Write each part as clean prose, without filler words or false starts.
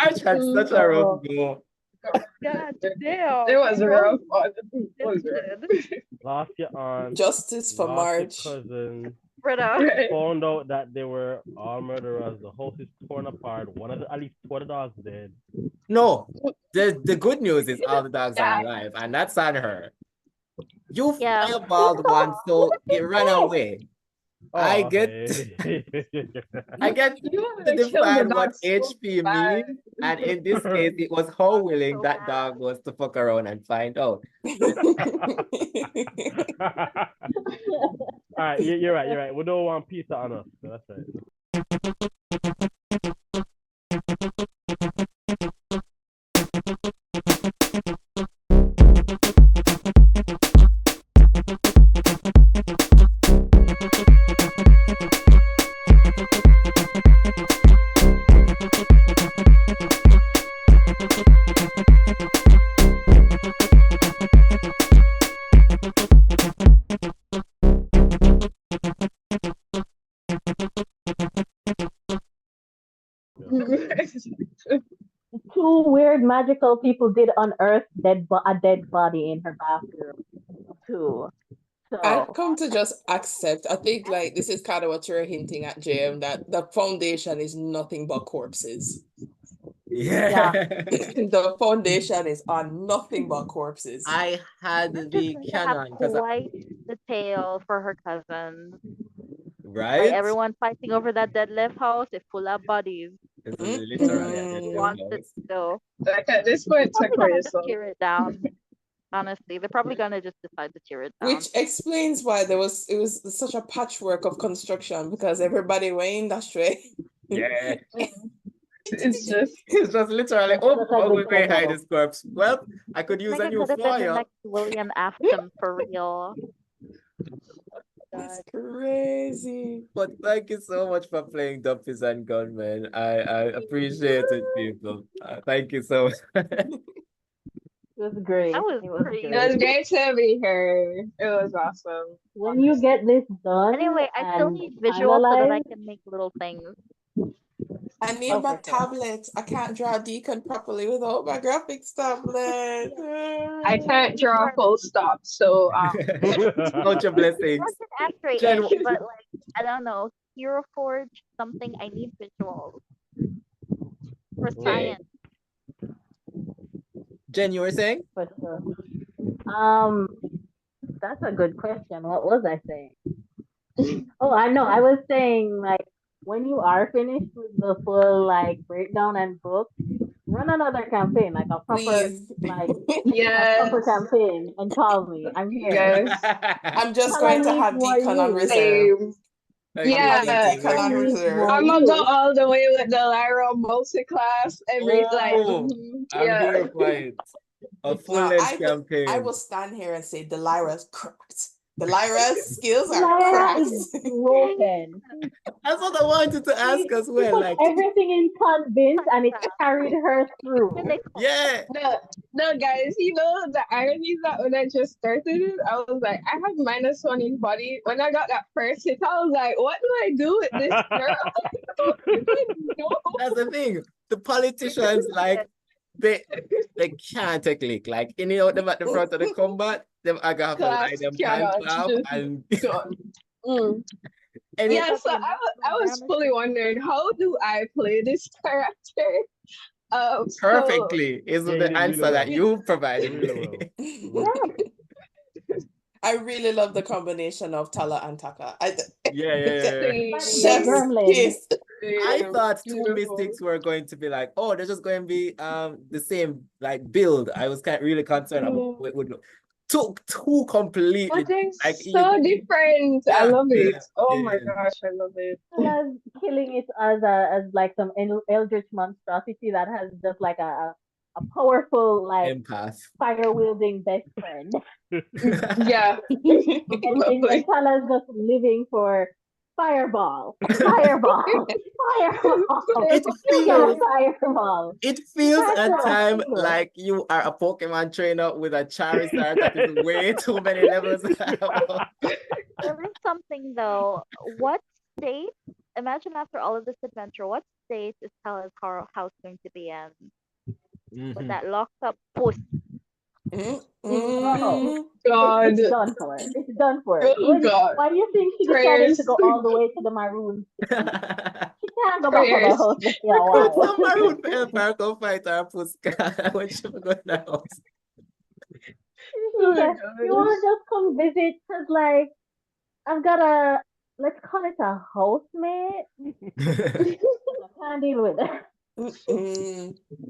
March had such a rough go. God damn. It was rough. It was rough. Lost your aunt. Justice for lost March. your cousin. Britta. Found out that they were all murderers. The house is torn apart. At least 2 of the dogs dead. No, the good news is all the dogs are alive, and that's on her. You fireballed one, so it ran away. I get to define what HP means, and in this case, it was how willing that dog was to fuck around and find out. All right, you're right. We don't want pizza on us. So that's right. Two weird magical people did unearth a dead body in her bathroom too. So I've come to just accept. I think like this is kind of what you're hinting at, JM, that the foundation is nothing but corpses. Yeah. The foundation is on nothing but corpses. I had the canon because quite the tale for her cousin. Right? Like everyone fighting over that dead left house, it's full of bodies. It's literally Wants it though. Like at this point, tear it down. Honestly, they're probably gonna just decide to tear it down. Which explains why it was such a patchwork of construction, because everybody were in that way. Yeah. It's just literally, we may hide this corpse. Well, I could use a new foil. Like William Afton for real. That's crazy. But thank you so much for playing Duppies and Gunmen. I appreciate it, people. Thank you so much. It was great. That was great. It was great to be here. It was awesome. When you get this done, anyway, I still need visuals so that I can make little things. I need my tablet. I can't draw Deacon properly without my graphics tablet. I can't draw full stop, so Count your blessings. But like I don't know, Hero Forge something. I need visuals for science. Jen, you were saying? For sure. That's a good question. What was I saying? Oh, I know. I was saying like when you are finished with the full like breakdown and book, run another campaign, like a proper a proper campaign, and call me. I'm here. Yes. I'm just going to have Deacon on reserve. Yeah, I'm gonna go all the way with Deliarah multi-class every I'm here for it. A full-length campaign. I will stand here and say Deliarah's cracked. Deliarah's skills are cracked. Broken. That's what I wanted to ask as well. Like everything in convince, and it carried her through. Yeah. No, guys, you know the irony is that when I just started it, I was like, I have -1 in body. When I got that first hit, I was like, what do I do with this girl? That's the thing. The politicians like they can't take lick. Like any of them at the front of the combat, them I got to lie them hand clap and yeah, so I was fully wondering, how do I play this character? Perfectly is the answer that you provided me. I really love the combination of Talah and Taka. Chef's kiss. I thought two mystics were going to be like, oh, they're just going to be the same like build. I was really concerned about what it would look. Two completely like so different. I love it. Oh my gosh, I love it. Killing it as like some eldritch monstrosity that has just like a powerful like empath, fire wielding best friend. Yeah. and Talah's just living for fireball. It feels at times like you are a Pokemon trainer with a Charizard that is way too many levels. There is something though. What state? Imagine after all of this adventure, what stage is Talah's house going to be in? With Mhm. that locked up puss. Oh, God. it's done for. It's done for. Oh God. Why do you think she decided to Prayers. go all the way to the Maroon? She can't go back to the Prayers. house for a Recruit while. some Maroon for Empire Fighter and Puska when she go to the house. She Oh my said, "You want gosh. to just come visit? Cause like I've got a, let's call it a housemate. I can't deal with it.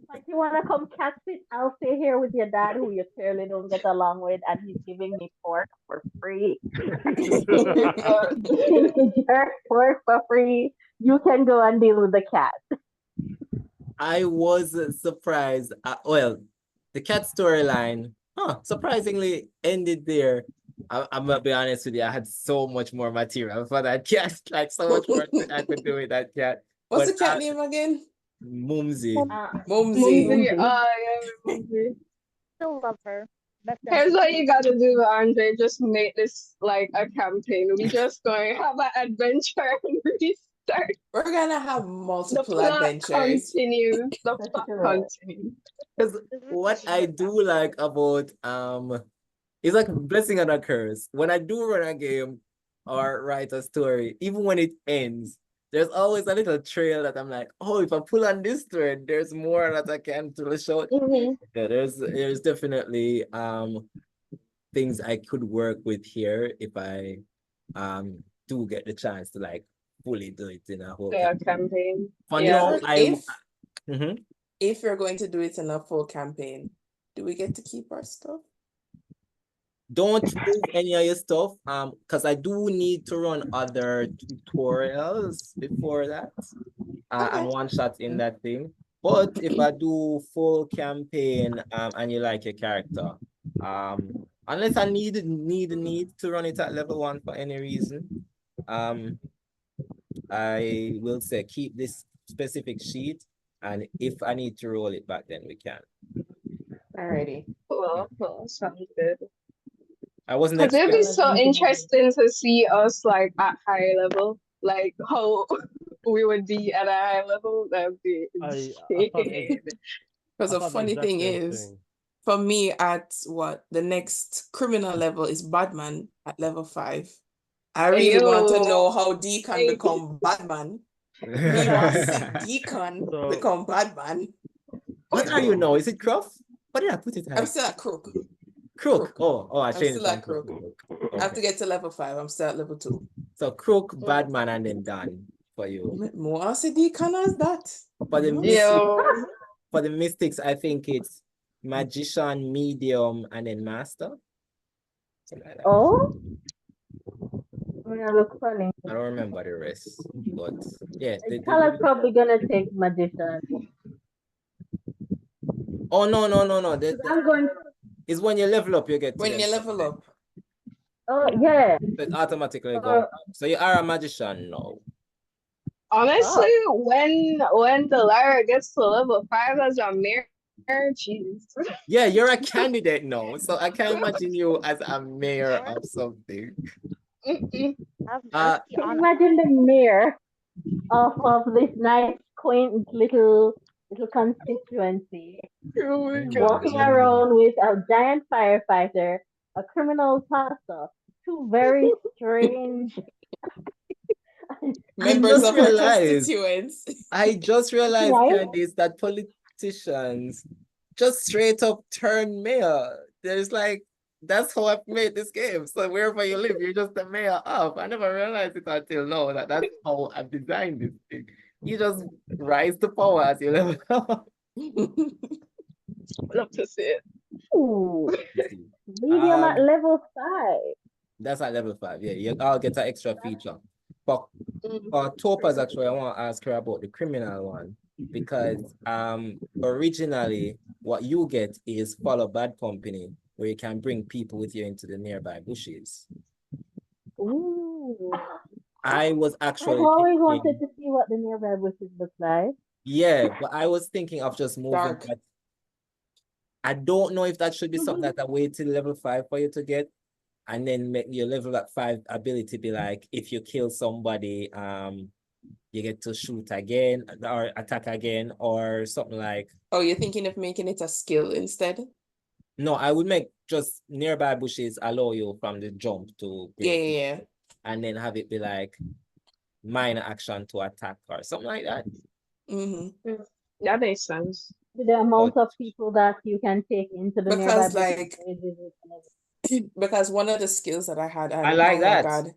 Like you want to come catch it? I'll stay here with your dad, who you clearly don't get along with, and he's giving me pork for free. Oh my God. Giving me jerk pork for free. You can go and deal with the cat." I was surprised. Well, the cat storyline, surprisingly ended there. I'm gonna be honest with you. I had so much more material for that cat, like so much more I could do with that cat. What's But the cat name again? Mumsy. Mumsy. Mumsy. Mumsy. Yeah, Mumsy. Still love her. Best Here's what empathy. you gotta do, Andre. Just make this like a campaign. We just going to have an adventure and restart. We're gonna have The multiple plot adventures. continues. The That's plot true. continues. Because what I do like about it's like a blessing and a curse. When I do run a game or write a story, even when it ends, there's always a little trail that I'm like, oh, if I pull on this thread, there's more that I can to the show. Mm-hmm. Yeah, there's definitely things I could work with here if I do get the chance to like fully do it in a whole Yeah, campaign. For Yeah. now, I If you're going to do it in a full campaign, do we get to keep our stuff? don't move any of your stuff because I do need to run other tutorials before that and one shot in that thing. But if I do full campaign and you like your character, unless I need to run it at level 1 for any reason, I will say keep this specific sheet, and if I need to roll it back, then we can. Alrighty. Well, sounds good. I wasn't Because it'd be expecting. so interesting to see us like at high level, like how we would be at a high level. That'd be I insane. Because I the thought the funny exact thing same is, thing. for me, at what the next criminal level is Badman at level 5. I really want to know how Deacon Hey. become Badman. Me want to see Deacon So- become Badman. What are you now? Is it Croft? What did I put it I'm as? still at Crook. Crook. Oh, I I'm changed still it. at Crook. Okay. I have to get to level 5. I'm still at level 2. So Crook, Badman, and then done for you. More I say Deacon as that. For the Yo. for the mystics, I think it's magician, medium, and then master. Something like that. Oh, look funny. I don't remember the rest, but yeah. Talah's probably gonna take magician. Oh no. I'm going. It's when you level up, you get to When them. you level up. Oh yeah. It automatically go. So you are a magician now. Honestly, when Deliarah gets to level 5 as a mayor, jeez. Yeah, you're a candidate now. So I can't imagine you as a mayor of something. Have mercy on Imagine the mayor of this nice, quaint little constituency, Oh my walking gosh. around with a giant firefighter, a criminal pastor, two very strange. Members of our realized- constituents. I just realized, Right? Kandice, that politicians just straight up turn mayor. There's like, that's how I've made this game. So wherever you live, you're just the mayor of. I never realized it until now that that's how I've designed this thing. You just rise to power as you level up. Love to see it. Ooh, medium at level 5. That's at level 5. Yeah, you all get an extra feature. For Topaz, actually, I want to ask her about the criminal one because originally what you get is follow bad company, where you can bring people with you into the nearby bushes. Ooh. I was I've actually always thinking, wanted to see what the nearby bushes look like. yeah, but I was thinking of just moving Dark. that. I don't know if that should be something that I wait till level 5 for you to get, and then make your level at 5 ability be like, if you kill somebody, you get to shoot again or attack again or something like. Oh, you're thinking of making it a skill instead? No, I would make just nearby bushes allow you from the jump to Yeah. and then have it be like minor action to attack or something like that. Mm-hmm. That makes sense. The amount of people that you can take into the nearby Because like because one of the skills that I had, and I like oh that. my God.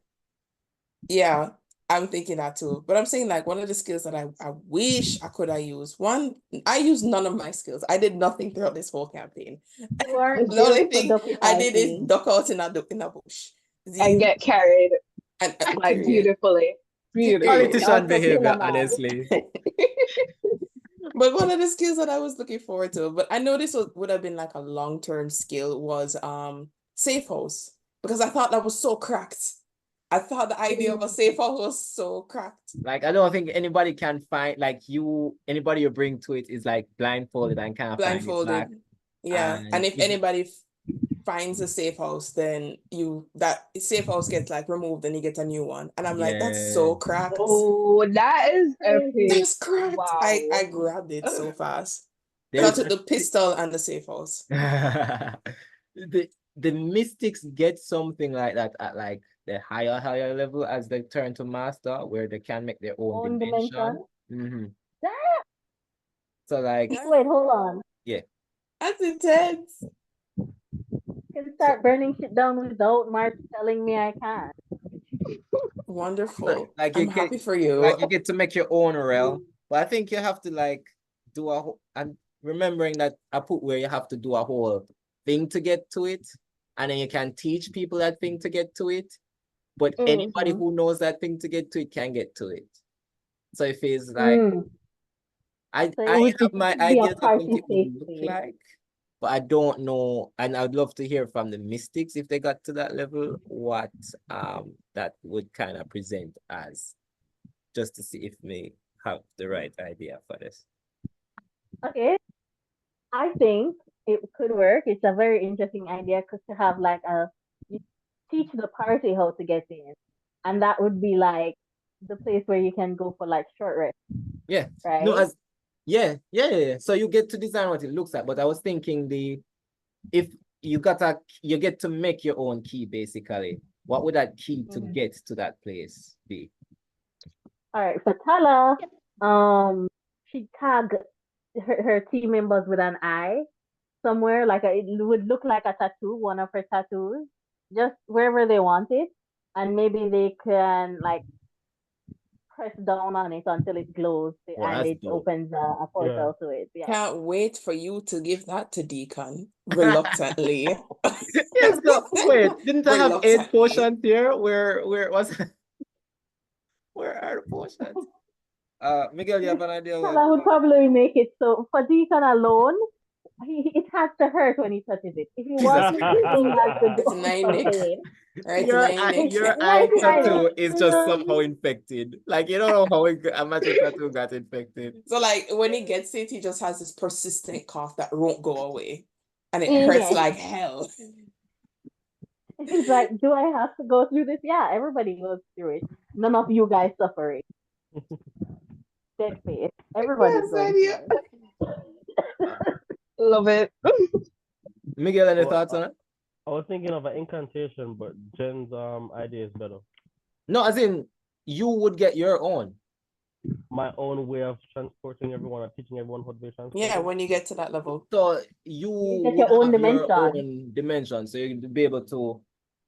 Yeah, I'm thinking that too. But I'm saying like one of the skills that I wish I could have used. One, I used none of my skills. I did nothing throughout this whole campaign. You are The only built for thing Duppy I did is fighting. duck out in a bush. And get carried And like period. beautifully. Beautifully. Politician Also behavior, kill 'em all. honestly. But one of the skills that I was looking forward to, but I know this would have been like a long-term skill, was safe house, because I thought that was so cracked. I thought the idea of a safe house was so cracked. Like I don't think anybody can find anybody you bring to it is like blindfolded and can't Blindfolded. find it back. Yeah. And if anybody finds a safe house, then that safe house gets like removed and you get a new one. And I'm like, that's so cracked. Oh, that is epic. That's cracked. Wow. I grabbed it so fast. So I took the pistol and the safe house. The mystics get something like that at like the higher level as they turn to master, where they can make their own dimension. Mm-hmm. So like wait, hold on. Yeah. That's intense. You can start burning shit down without Mark telling me I can't. Wonderful. Like I'm happy for you. Like you get to make your own rel. But I think you have to like do a whole, and remembering that I put where you have to do a whole thing to get to it. And then you can teach people that thing to get to it. But anybody who knows that thing to get to it can get to it. So if it's like I have my ideas of what it would look like, but I don't know, and I'd love to hear from the mystics if they got to that level, what that would kind of present as, just to see if we have the right idea for this. Okay, I think it could work. It's a very interesting idea because to have like you teach the party how to get in, and that would be like the place where you can go for like short rest. Yeah. Right. No, yeah. So you get to design what it looks like, but I was thinking if you get to make your own key basically. What would that key to get to that place be? All right, for Talah, she tagged her team members with an eye somewhere, like it would look like a tattoo, one of her tattoos, just wherever they want it, and maybe they can like press down on it until it glows and it opens a portal to it. Yeah. Can't wait for you to give that to Deacon reluctantly. Yes, no, wait, didn't I have 8 potions here? Where was where are the potions? Miguel, you have an idea? I would probably make it so for Deacon alone, it has to hurt when he touches it. If he wants it's 9 nick. Right, your eye tattoo is just somehow infected. Like you don't know how a magic tattoo got infected. So like when he gets it, he just has this persistent cough that won't go away. And it hurts like hell. He's like, do I have to go through this? Yeah, everybody goes through it. None of you guys suffer it. Dead face. Everybody's going through it. Love it. Miguel, any thoughts on it? I was thinking of an incantation, but Jen's idea is better. No, as in you would get your own. My own way of transporting everyone or teaching everyone how to be transported. Yeah, when you get to that level. So you get your own dimension. Your own dimension. So you can be able to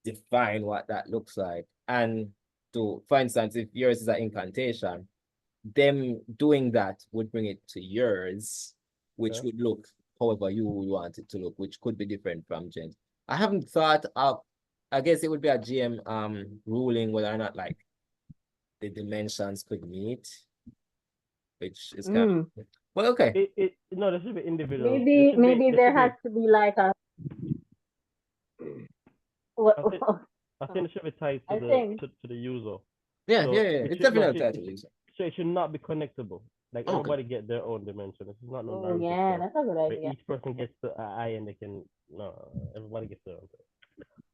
define what that looks like. And for instance, if yours is an incantation, them doing that would bring it to yours, which would look however you want it to look, which could be different from Jen's. I haven't thought of, I guess it would be a GM ruling whether or not like the dimensions could meet, which is kind of, well, okay. No, there should be individual. Maybe there has to be like a. I think it should be tied to the user. Yeah, it's definitely tied to the user. So it should not be connectable. Like everybody get their own dimension. This is not no Naruto stuff. That's a good idea. Each person gets the eye and they can everybody gets their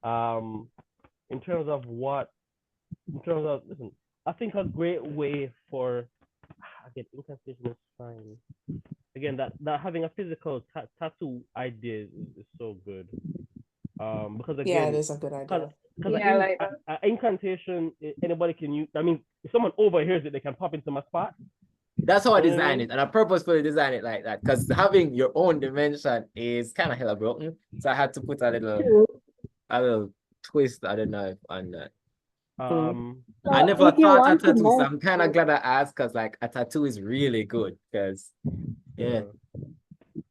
own. In terms of listen, I think a great way for again incantation is fine. Again, that having a physical tattoo idea is so good. Because Yeah, it again, is a good idea. because Yeah, like incantation, anybody can use. I mean, if someone overhears it, they can pop into my spot. That's how I You know what I designed mean? it, and I purposefully designed it like that because having your own dimension is kind of hella broken. So I had to put True. a little twist. I don't know if on that. So I never if you thought a want to tattoo, so nerf I'm kind of glad I asked because like a tattoo is really good because yeah. if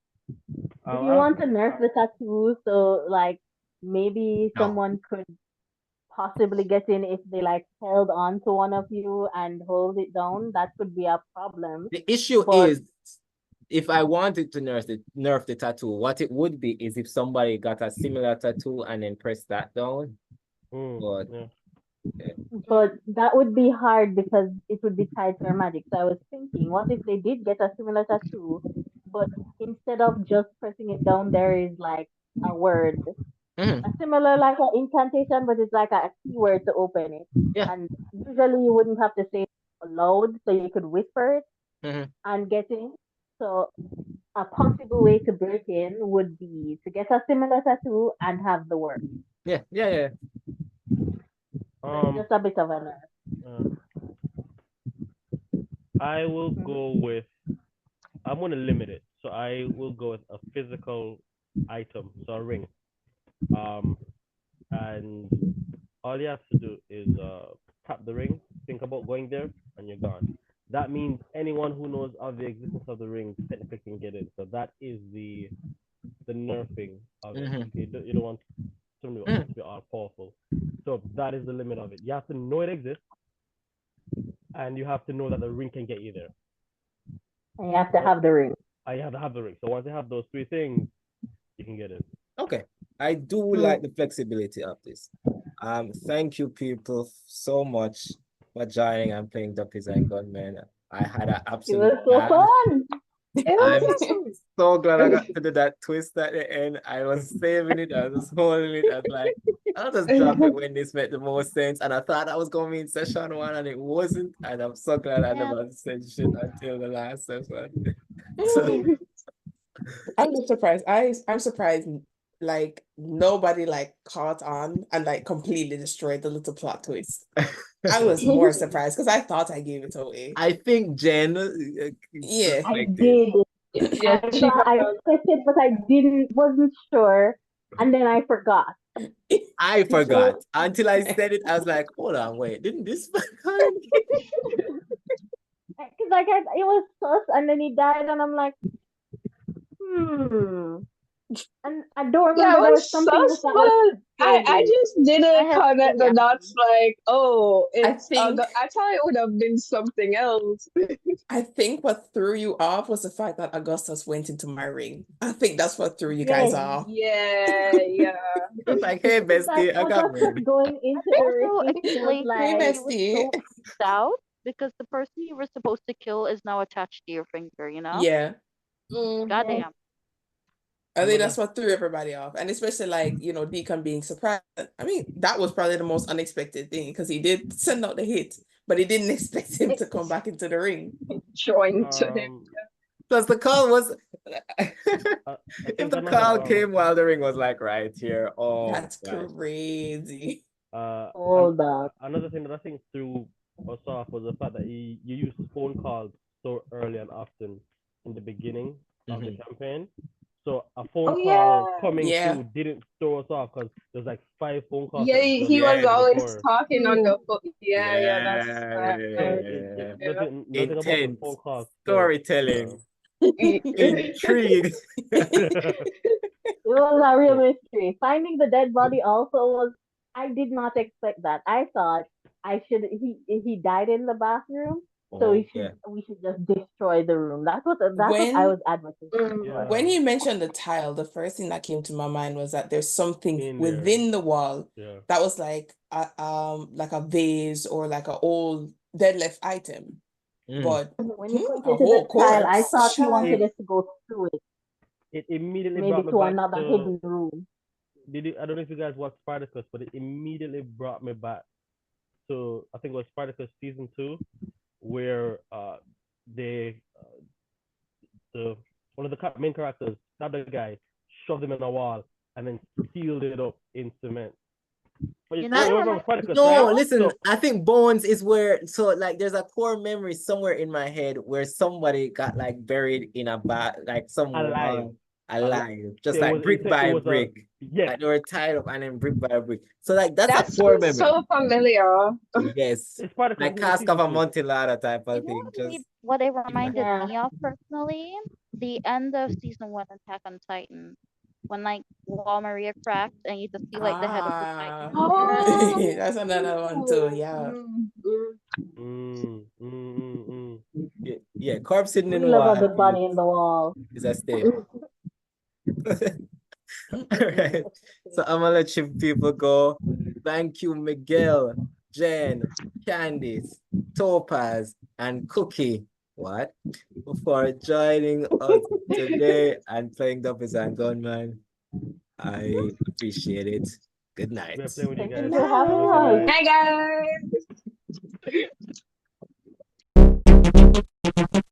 you want to nerf the tattoo, so like maybe No. someone could possibly get in if they like held on to one of you and hold it down, that could be a problem. The issue But is if I wanted to nerf the tattoo, what it would be is if somebody got a similar tattoo and then press that down. But Yeah. but that would be hard because it would be tied to their magic. So I was thinking, what if they did get a similar tattoo, but instead of just pressing it down, there is like a word, Mhm. a similar like an incantation, but it's like a keyword to open it. Yeah. And usually you wouldn't have to say it aloud, so you could whisper it Mhm. and get in. So a possible way to break in would be to get a similar tattoo and have the word. Yeah. So it's just a bit of a nerve. I will go with. I'm gonna limit it, so I will go with a physical item, so a ring. And all you have to do is tap the ring, think about going there, and you're gone. That means anyone who knows of the existence of the ring technically can get it. So that is the nerfing of it. Mhm. You don't want somebody to be all powerful. So that is the limit of it. You have to know it exists, and you have to know that the ring can get you there. And you have to have the ring. You have to have the ring. So once you have those three things, you can get it. Okay. I do like the flexibility of this. Thank you people so much for joining and playing Duppies and Gunmen. I had an It was absolute so blast. fun. I'm so glad I got to do that twist at the end. I was saving it, I was holding it. I was like, I'll just drop it when this made the most sense. And I thought I was going to be in session one and it wasn't. And I'm so glad I never said shit until the last session. So I'm just surprised. I'm surprised like nobody like caught on and like completely destroyed the little plot twist. I was more surprised because I thought I gave it away. I think Jen Yeah. I did. yeah, I expected, but I wasn't sure, and then I forgot. I forgot until I said it. I was like, hold on, wait, didn't this Because like it was sus, and then he died, and I'm like, and I don't remember it there was was something else sus, that was but I just didn't connect the dots. Like, oh, it's. I thought it would have been something else. I think what threw you off was the fact that Augustus went into my ring. I think that's what threw you guys off. Yeah. It's like, hey, bestie, I got ready. Going into the ring. Explained Like, hey, he was bestie. so freaked out because the person you were supposed to kill is now attached to your finger, you know? Yeah. Goddamn. I think that's what threw everybody off. And especially like, Deacon being surprised. I mean, that was probably the most unexpected thing because he did send out the hit, but he didn't expect him to come back into the ring. Showing to him. Plus the call was if the call came while the ring was like right here. Oh, that's crazy. Hold up. Another thing that I think threw us off was the fact that you used phone calls so early and often in the beginning of the campaign. So a phone call coming through didn't throw us off because there's like 5 phone calls. Yeah, he was always talking on the phone. That's nothing about the phone calls. Storytelling. Intrigue. It was a real mystery. Finding the dead body also was. I did not expect that. I thought he died in the bathroom, so we should just destroy the room. That's what I was advocating. When you mentioned the tile, the first thing that came to my mind was that there's something within the wall that was like a vase or like an old dead left item. But when you pointed to the tile, I thought he wanted us to go through it. It immediately maybe brought me to back another hidden room. I don't know if you guys watched Spartacus, but it immediately brought me back to, I think it was Spartacus season 2, where they the one of the main characters stabbed a guy, shoved him in a wall, and then sealed it up in cement. But You know, Spartacus, No, right? listen, So, I think Bones is where, so like there's a core memory somewhere in my head where somebody got like buried in a like some wall alive, just There like was- brick it by was a- brick. yes. Like they were tied up and then brick by brick. So like that's That a core sounds memory. so familiar. Yes. It's Spartacus Like in Cask of season 2. Amontillado type you of know thing. Just what it reminded Yeah. me of personally? The end of season 1 Attack on Titan. When like Wall Maria cracked and you just see like the head of the Titan. Oh. That's another one too. Yeah. Yeah, corpse hidden in We the love wall a good body in the wall. is a staple. All right. So I'm gonna let you people go. Thank you, Miguel, Jen, Kandice, Topaz, and Cookie. What? For joining us today and playing Duppies and Gunmen. I appreciate it. Good night. We're playing with you Thank guys. you for having us. Hi guys.